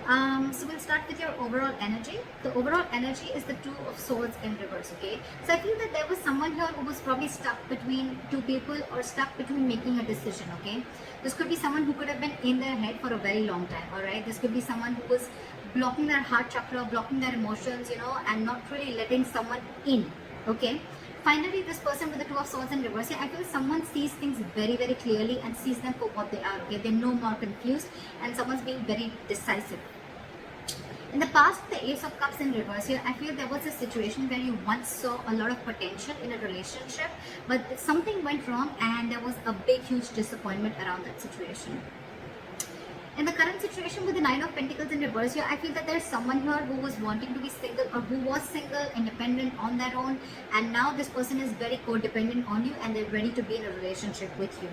So we'll start with your overall energy. The overall energy is the Two of Swords in reverse, okay? So I feel that there was someone here who was probably stuck between two people or stuck between making a decision, okay? This could be someone who could have been in their head for a very long time, all right? This could be someone who was blocking their heart chakra, blocking their emotions, and not really letting someone in, okay? Finally, this person with the Two of Swords in reverse, I feel someone sees things very, very clearly and sees them for what they are, okay? They're no more confused and someone's being very decisive. In the past, the Ace of Cups in reverse here, I feel there was a situation where you once saw a lot of potential in a relationship, but something went wrong and there was a big, huge disappointment around that situation. In the current situation with the Nine of Pentacles in reverse here, I feel that there's someone here who was wanting to be single or who was single, independent on their own, and now this person is very codependent on you and they're ready to be in a relationship with you.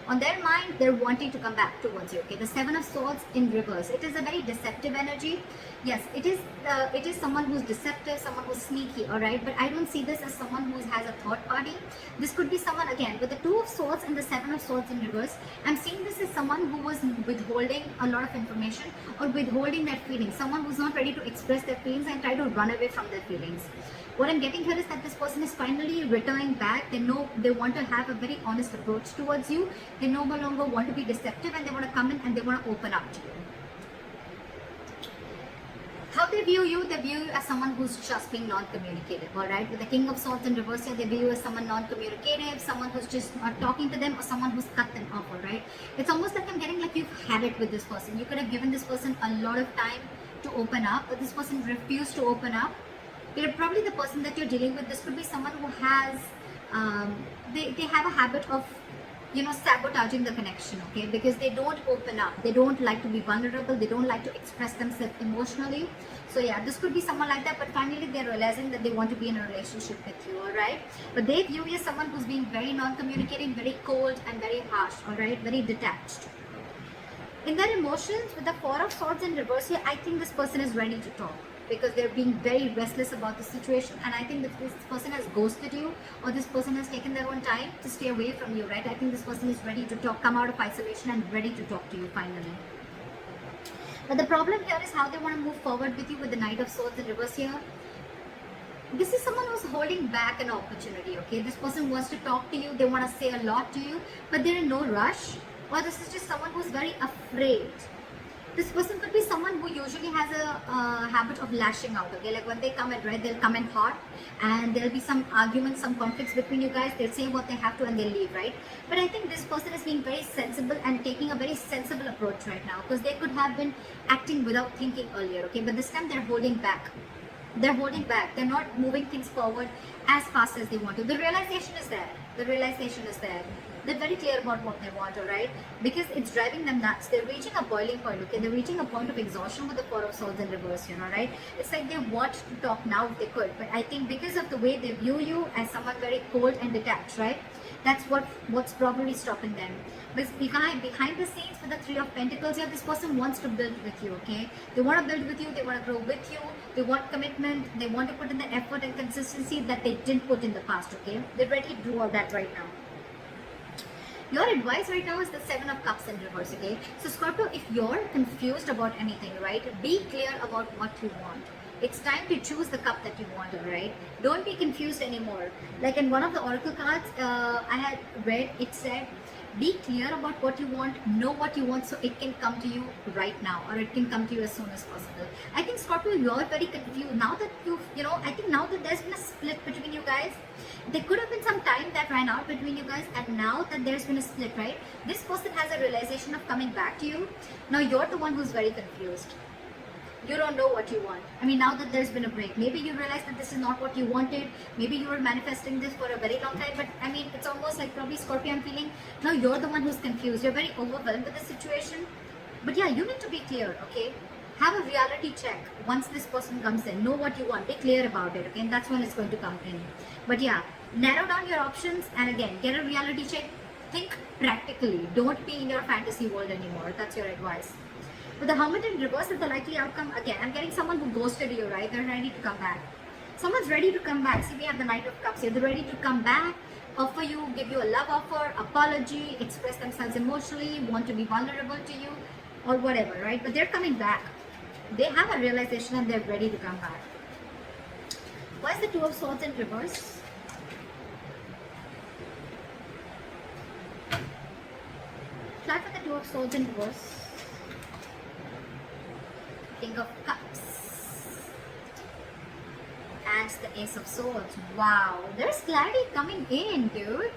On their mind, they're wanting to come back towards you, okay? The Seven of Swords in reverse. It is a very deceptive energy. Yes, it is someone who's deceptive, someone who's sneaky, all right? But I don't see this as someone who has a third party. This could be someone, again, with the Two of Swords and the Seven of Swords in reverse. I'm seeing this as someone who was withholding a lot of information or withholding their feelings. Someone who's not ready to express their feelings and try to run away from their feelings. What I'm getting here is that this person is finally returning back. They know they want to have a very honest approach towards you. They no longer want to be deceptive and they want to come in and they want to open up to you. How they view you as someone who's just being non-communicative, all right? With the King of Swords in reverse here, they view you as someone non-communicative, someone who's just not talking to them or someone who's cut them off, all right? It's almost like I'm getting like you've had it with this person. You could have given this person a lot of time to open up, but this person refused to open up. They're probably the person that you're dealing with. This could be someone who has, they have a habit of, sabotaging the connection, okay? Because they don't open up. They don't like to be vulnerable. They don't like to express themselves emotionally. So yeah, this could be someone like that, but finally they're realizing that they want to be in a relationship with you, all right? But they view you as someone who's being very non-communicating, very cold and very harsh, all right? Very detached. In their emotions, with the Four of Swords in reverse here, I think this person is ready to talk because they're being very restless about the situation, and I think that this person has ghosted you or this person has taken their own time to stay away from you, right? I think this person is ready to talk, come out of isolation and ready to talk to you finally. But the problem here is how they want to move forward with you with the Knight of Swords in reverse here. This is someone who's holding back an opportunity, okay? This person wants to talk to you, they want to say a lot to you, but they're in no rush. Or this is just someone who's very afraid. This person could be someone who usually has a habit of lashing out, okay? Like when they come in, right, they'll come in hot and there'll be some arguments, some conflicts between you guys. They'll say what they have to and they'll leave, right? But I think this person is being very sensible and taking a very sensible approach right now because they could have been acting without thinking earlier, okay? But this time they're holding back. They're holding back. They're not moving things forward as fast as they want to. The realization is there. The realization is there. They're very clear about what they want, all right? Because it's driving them nuts. They're reaching a boiling point, okay? They're reaching a point of exhaustion with the Four of Swords in reverse, right? It's like they want to talk now if they could. But I think because of the way they view you as someone very cold and detached, right? That's what's probably stopping them. But behind the scenes with the Three of Pentacles here, this person wants to build with you, okay? They want to build with you, they want to grow with you, they want commitment, they want to put in the effort and consistency that they didn't put in the past, okay? They're ready to do all that right now. Your advice right now is the Seven of Cups in reverse, okay? So Scorpio, if you're confused about anything, right, be clear about what you want. It's time to choose the cup that you want, right? Don't be confused anymore. Like in one of the oracle cards I had read, it said, be clear about what you want, know what you want so it can come to you right now or it can come to you as soon as possible. I think Scorpio, you're very confused. Now that I think now that there's been a split between you guys, there could have been some time that ran out between you guys, and now that there's been a split, right? This person has a realization of coming back to you. Now you're the one who's very confused. You don't know what you want. I mean, now that there's been a break, maybe you realize that this is not what you wanted. Maybe you were manifesting this for a very long time, but I mean, it's almost like probably Scorpio, I'm feeling, now you're the one who's confused. You're very overwhelmed with the situation. But yeah, you need to be clear, okay? Have a reality check once this person comes in. Know what you want. Be clear about it, okay? And that's when it's going to come in. But yeah, narrow down your options and again, get a reality check. Think practically. Don't be in your fantasy world anymore. That's your advice. With the Hermit in reverse is the likely outcome. Again, I'm getting someone who ghosted you, right? They're ready to come back. Someone's ready to come back. See, we have the Knight of Cups here. They're ready to come back, offer you, give you a love offer, apology, express themselves emotionally, want to be vulnerable to you, or whatever, right? But they're coming back. They have a realization and they're ready to come back. Why is the Two of Swords in reverse? Flat with the Two of Swords in reverse. King of Cups. And the Ace of Swords. Wow, there's clarity coming in, dude.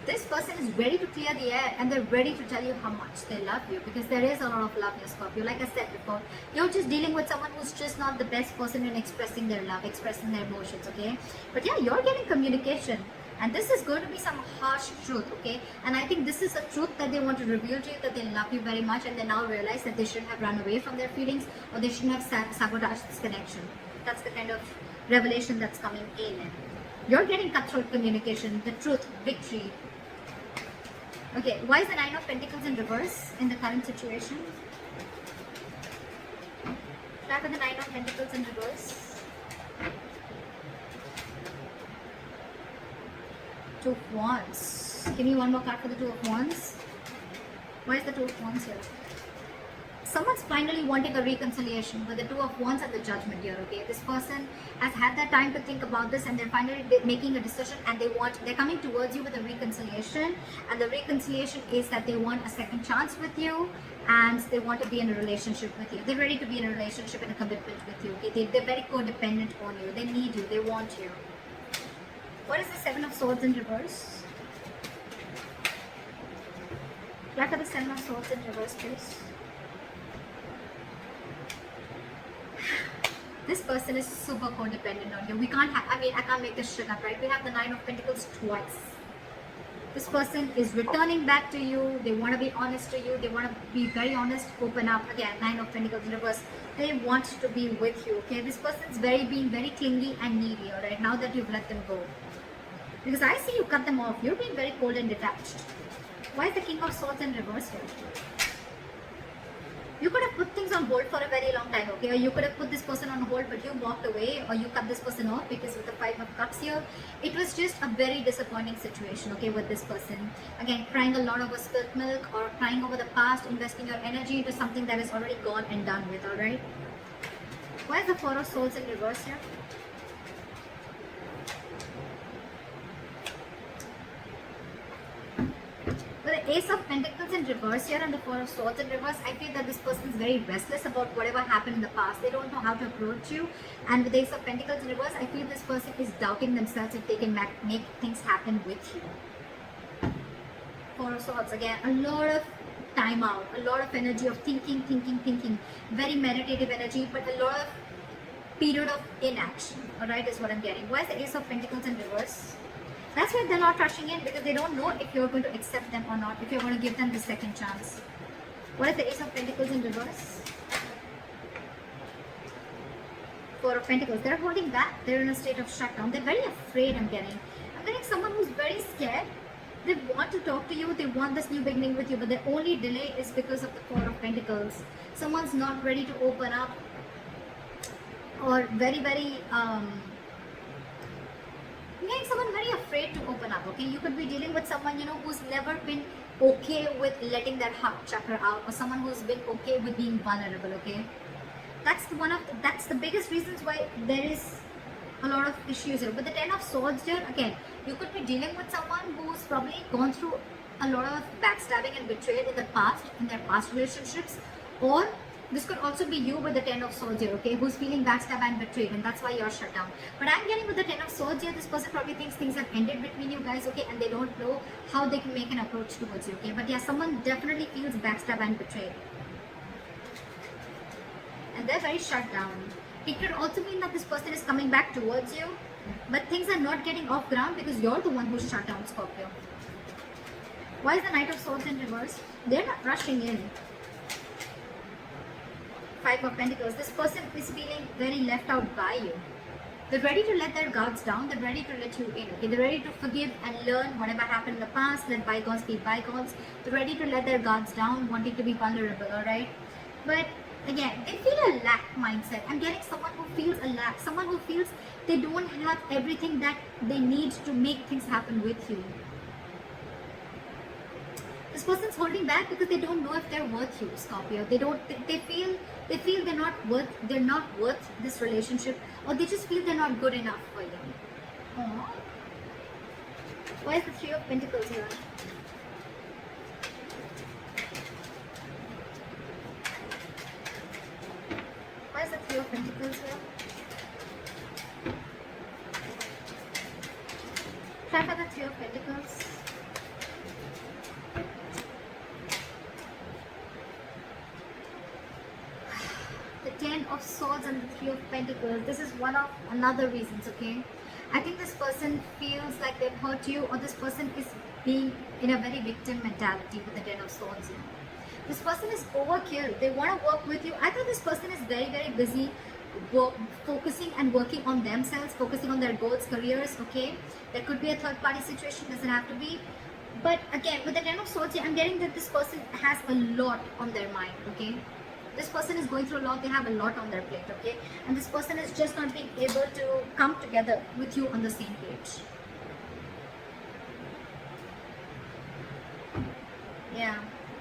This person is ready to clear the air and they're ready to tell you how much they love you, because there is a lot of love in Scorpio. Like I said before, you're just dealing with someone who's just not the best person in expressing their love, expressing their emotions, okay? But yeah, you're getting communication. And this is going to be some harsh truth, okay? And I think this is a truth that they want to reveal to you, that they love you very much and they now realize that they shouldn't have run away from their feelings, or they shouldn't have sabotaged this connection. That's the kind of revelation that's coming in. You're getting cutthroat communication, the truth, victory. Okay, why is the Nine of Pentacles in reverse in the current situation? Start with the Nine of Pentacles in reverse. Two of Wands. Give me one more card for the Two of Wands. Why is the Two of Wands here? Someone's finally wanting a reconciliation with the Two of Wands and the Judgment here, okay? This person has had that time to think about this and they're finally making a decision, and they're coming towards you with a reconciliation, and the reconciliation is that they want a second chance with you and they want to be in a relationship with you. They're ready to be in a relationship and a commitment with you, okay? They're very codependent on you. They need you. They want you. What is the Seven of Swords in reverse? Look at the Seven of Swords in reverse, please. This person is super codependent on you. I can't make this shit up, right? We have the Nine of Pentacles twice. This person is returning back to you. They want to be honest to you. They want to be very honest, open up. Again, Nine of Pentacles in reverse. They want to be with you, okay? This person's being very clingy and needy, alright? Now that you've let them go. Because I see you cut them off. You're being very cold and detached. Why is the King of Swords in reverse here? You could have put things on hold for a very long time, okay? Or you could have put this person on hold, but you walked away, or you cut this person off, because with the Five of Cups here, it was just a very disappointing situation, okay, with this person. Again, crying a lot over spilt milk, or crying over the past, investing your energy into something that is already gone and done with, alright? Why is the Four of Swords in reverse here? With the Ace of Pentacles in reverse here and the Four of Swords in reverse, I feel that this person is very restless about whatever happened in the past. They don't know how to approach you. And with the Ace of Pentacles in reverse, I feel this person is doubting themselves if they can make things happen with you. Four of Swords, again, a lot of time out, a lot of energy of thinking. Very meditative energy, but a lot of period of inaction, alright, is what I'm getting. Why is the Ace of Pentacles in reverse? That's why they're not rushing in, because they don't know if you're going to accept them or not, if you're going to give them the second chance. What is the Ace of Pentacles in reverse? Four of Pentacles. They're holding back. They're in a state of shutdown. They're very afraid, I'm getting someone who's very scared. They want to talk to you. They want this new beginning with you, but the only delay is because of the Four of Pentacles. Someone's not ready to open up, or very getting someone very afraid to open up, okay? You could be dealing with someone, who's never been okay with letting their heart chakra out, or someone who's been okay with being vulnerable, okay? That's the biggest reasons why there is a lot of issues here. But the Ten of Swords here, again, you could be dealing with someone who's probably gone through a lot of backstabbing and betrayal in their past relationships, or this could also be you with the Ten of Swords here, okay, who's feeling backstabbed and betrayed, and that's why you're shut down. But I'm getting with the Ten of Swords here, this person probably thinks things have ended between you guys, okay, and they don't know how they can make an approach towards you, okay. But yeah, someone definitely feels backstabbed and betrayed, and they're very shut down. It could also mean that this person is coming back towards you, but things are not getting off ground because you're the one who's shut down, Scorpio. Why is the Knight of Swords in reverse? They're not rushing in. Five of Pentacles. This person is feeling very left out by you. They're ready to let their guards down. They're ready to let you in. Okay? They're ready to forgive and learn whatever happened in the past. Let bygones be bygones. They're ready to let their guards down, wanting to be vulnerable. Alright? But again, they feel a lack mindset. I'm getting someone who feels a lack. Someone who feels they don't have everything that they need to make things happen with you. This person's holding back because they don't know if they're worth you, Scorpio. They feel They feel they're not worth this relationship, or they just feel they're not good enough for you. Aww. Why is the Three of Pentacles here? Why is the Three of Pentacles here? Try for the Three of Pentacles. The Ten of Swords and the Three of Pentacles. This is one of another reasons, okay? I think this person feels like they've hurt you, or this person is being in a very victim mentality with the Ten of Swords. You know? This person is overkill. They want to work with you. I thought this person is very, very busy focusing and working on themselves, focusing on their goals, careers, okay? There could be a third party situation, doesn't have to be. But again, with the Ten of Swords, I'm getting that this person has a lot on their mind, okay? This person is going through a lot, they have a lot on their plate, okay? And this person is just not being able to come together with you on the same page. Yeah.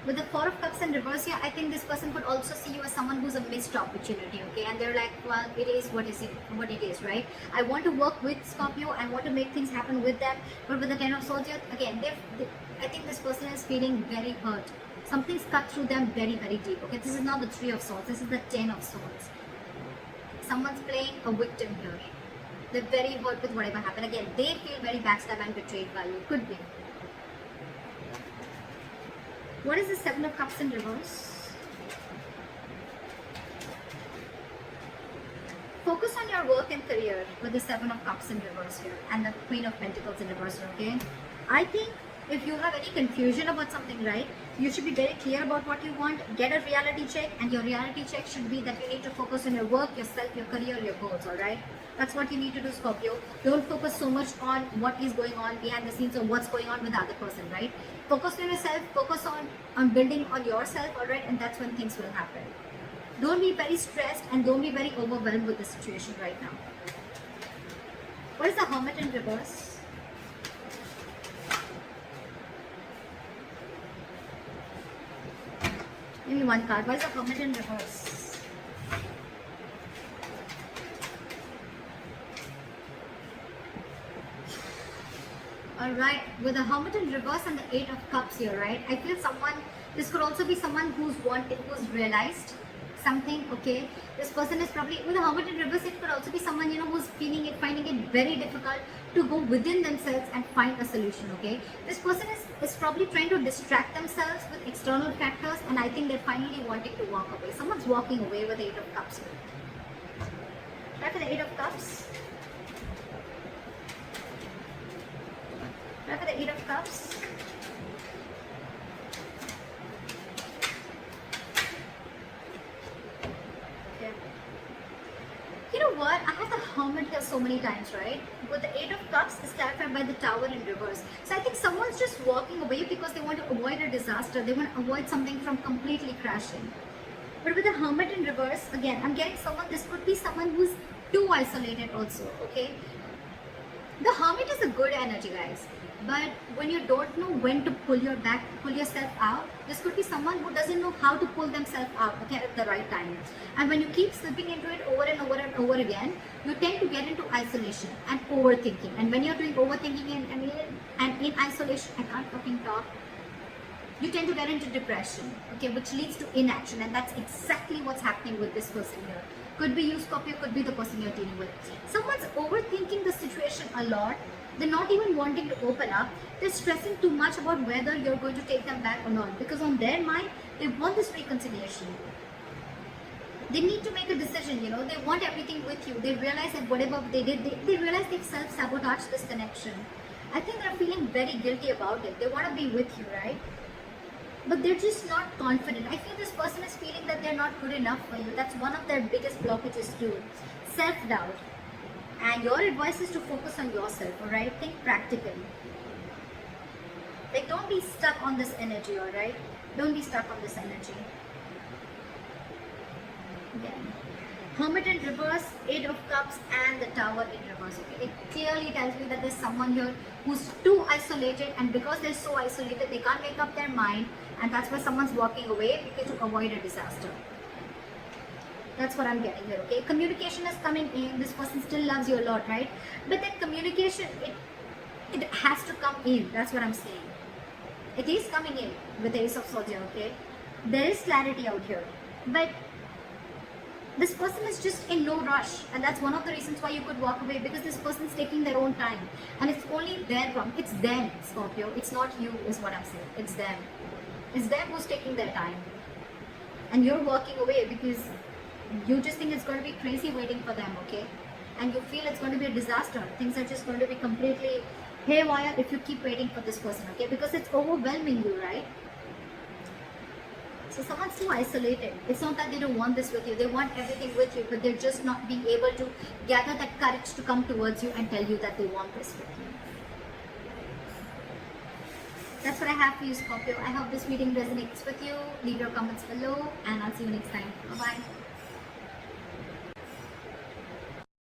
With the Four of Cups in reverse here, I think this person could also see you as someone who's a missed opportunity, okay? And they're like, well, it is what it is, right? I want to work with Scorpio, I want to make things happen with them, but with the Ten of Swords here, again, I think this person is feeling very hurt. Something's cut through them very, very deep, okay? This is not the Three of Swords, this is the Ten of Swords. Someone's playing a victim here. They're very hurt with whatever happened. Again, they feel very backstabbed and betrayed by you. Could be. What is the Seven of Cups in reverse? Focus on your work and career with the Seven of Cups in reverse here and the Queen of Pentacles in reverse, okay? I think if you have any confusion about something, right, you should be very clear about what you want. Get a reality check, and your reality check should be that you need to focus on your work, yourself, your career, your goals, alright? That's what you need to do, Scorpio. Don't focus so much on what is going on behind the scenes or what's going on with the other person, right? Focus on yourself, focus on building on yourself, alright? And that's when things will happen. Don't be very stressed and don't be very overwhelmed with the situation right now. What is the Hermit in reverse? Give me one card. Why is the Hermit in reverse? Alright, with the Hermit in reverse and the Eight of Cups here, right? I feel this could also be someone who's realized something, okay? This person is probably, with the Hermit in reverse, it could also be someone, who's finding it very difficult to go within themselves and find a solution, okay? This person is probably trying to distract themselves with external factors, and I think they're finally wanting to walk away. Someone's walking away with the Eight of Cups here. Try for the Eight of Cups. Try for the Eight of Cups. You know what? I had the Hermit here so many times, right? With the Eight of Cups is clarified by the Tower in reverse. So I think someone's just walking away because they want to avoid a disaster. They want to avoid something from completely crashing. But with the Hermit in reverse, again, I'm getting this could be someone who's too isolated also, okay? The Hermit is a good energy, guys. But when you don't know when to pull yourself out, this could be someone who doesn't know how to pull themselves out, okay, at the right time. And when you keep slipping into it over and over and over again, you tend to get into isolation and overthinking. And when you're doing overthinking and in isolation, I can't fucking talk, you tend to get into depression, okay, which leads to inaction. And that's exactly what's happening with this person here. Could be you, Scorpio, could be the person you're dealing with. Someone's overthinking the situation a lot. They're not even wanting to open up. They're stressing too much about whether you're going to take them back or not. Because on their mind, they want this reconciliation. They need to make a decision, They want everything with you. They realize that whatever they did, they realize they've self-sabotaged this connection. I think they're feeling very guilty about it. They want to be with you, right? But they're just not confident. I feel this person is feeling that they're not good enough for you. That's one of their biggest blockages too. Self-doubt. And your advice is to focus on yourself, alright? Think practically. Like, don't be stuck on this energy, alright? Don't be stuck on this energy. Again. Hermit in reverse, Eight of Cups, and the Tower in reverse. Okay? It clearly tells me that there's someone here who's too isolated, and because they're so isolated, they can't make up their mind, and that's why someone's walking away because to avoid a disaster. That's what I'm getting here, okay? Communication is coming in. This person still loves you a lot, right? But that communication, it has to come in. That's what I'm saying. It is coming in with the Ace of Swords here, okay? There is clarity out here. But this person is just in no rush, and that's one of the reasons why you could walk away, because this person's taking their own time, and it's only their problem. It's them, Scorpio. It's not you, is what I'm saying. It's them. It's them who's taking their time, and you're walking away because you just think it's going to be crazy waiting for them, okay? And you feel it's going to be a disaster. Things are just going to be completely haywire if you keep waiting for this person, okay? Because it's overwhelming you, right? So someone's too isolated. It's not that they don't want this with you. They want everything with you, but they're just not being able to gather that courage to come towards you and tell you that they want this with you. That's what I have for you, Scorpio. I hope this reading resonates with you. Leave your comments below, and I'll see you next time. Bye-bye.